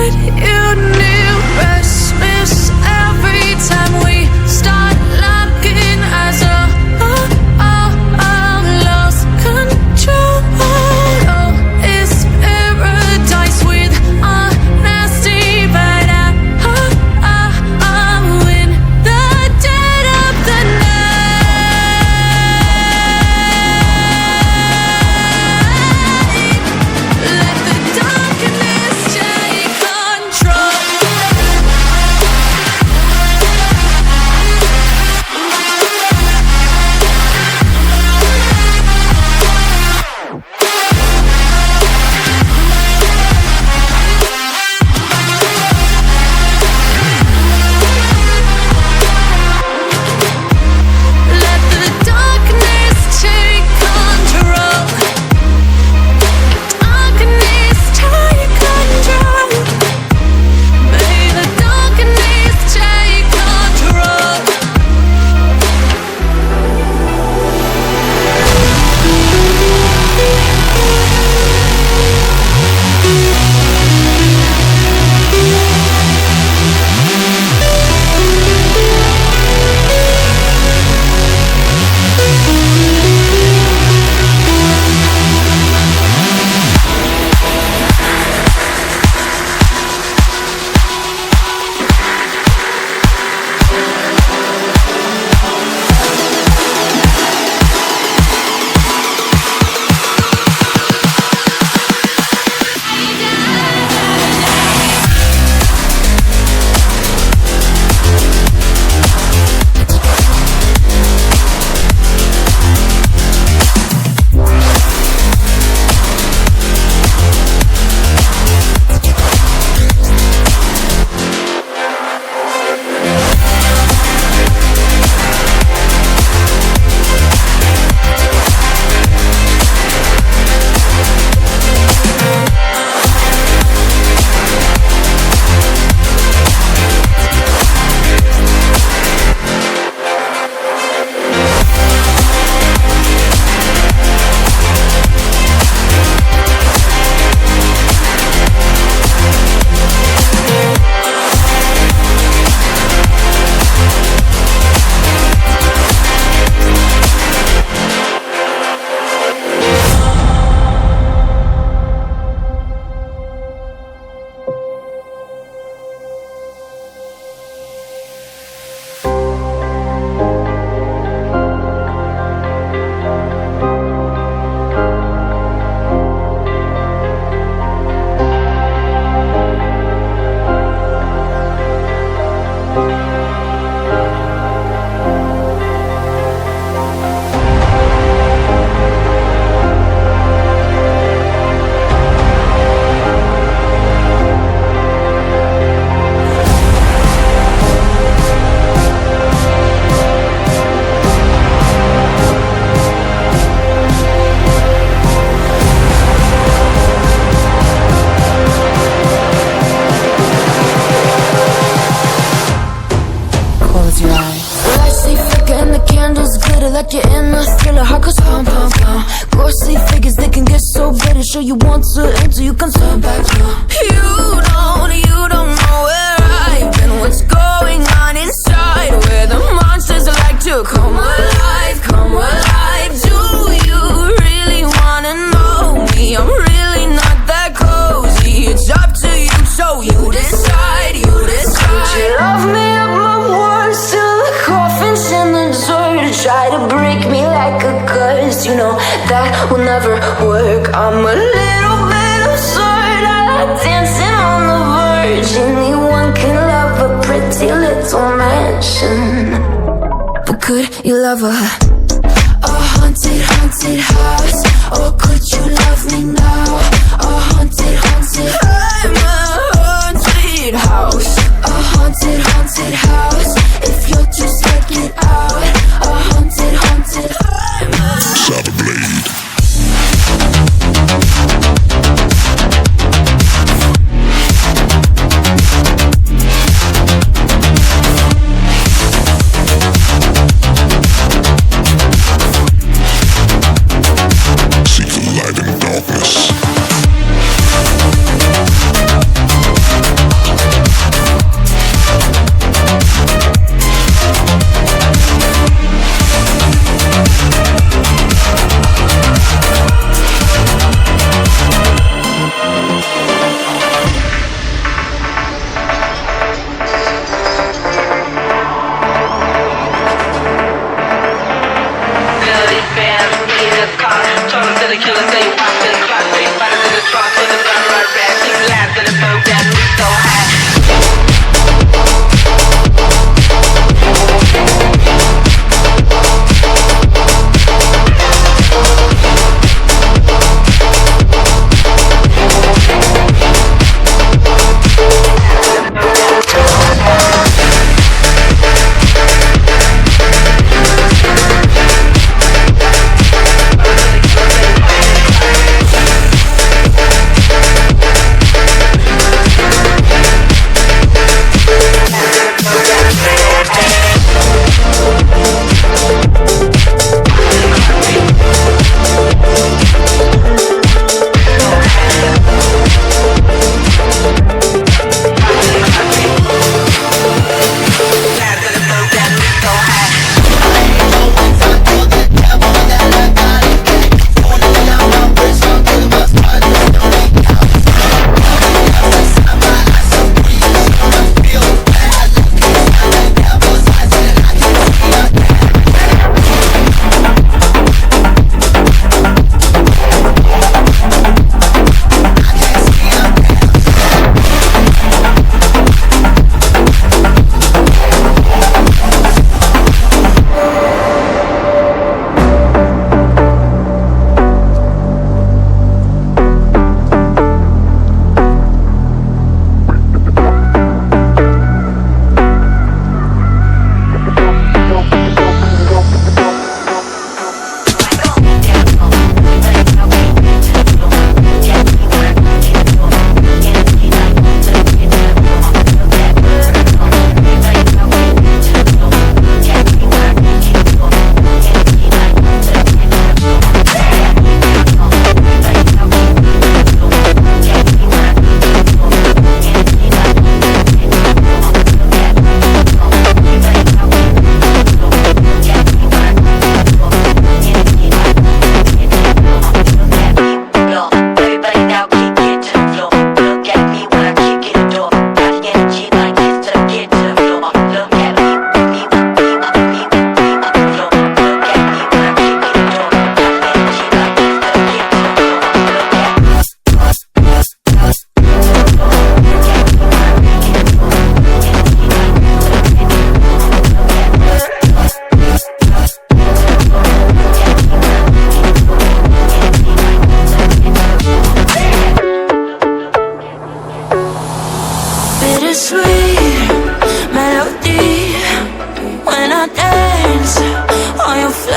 what you knew. Restless every time we start looking as a lost control. Oh, it's paradise with honesty, but I'm in the dead of the night. Let the darkness take control. Let the darkness take control. Darkness take control. May the darkness take control. Close your eyes. The lights stay flicker and the candles glitter like you're in a thriller. Heart goes pum pum pum. Ghostly figures, they can get so bitter. Show you want to enter, you can turn back now. You don't know where I've been. What's going on inside? Where the monsters like to come alive, come alive. Do you really wanna know me? I'm really not that cozy. It's up to you, so you decide, you decide. Would you love me up my words till the coffin's in the dirt? Try to break me like a curse, you know that will never work. I'm a little bit absurd. I like dancing on the verge. Anyone can love a pretty little mansion, but could you love a haunted, haunted house? Or could you love me now? A haunted, haunted. I'm a haunted house. A haunted, haunted house. If you're too scared, get out. A haunted, haunted. I'm a Saber Blade. Seek the light and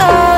love.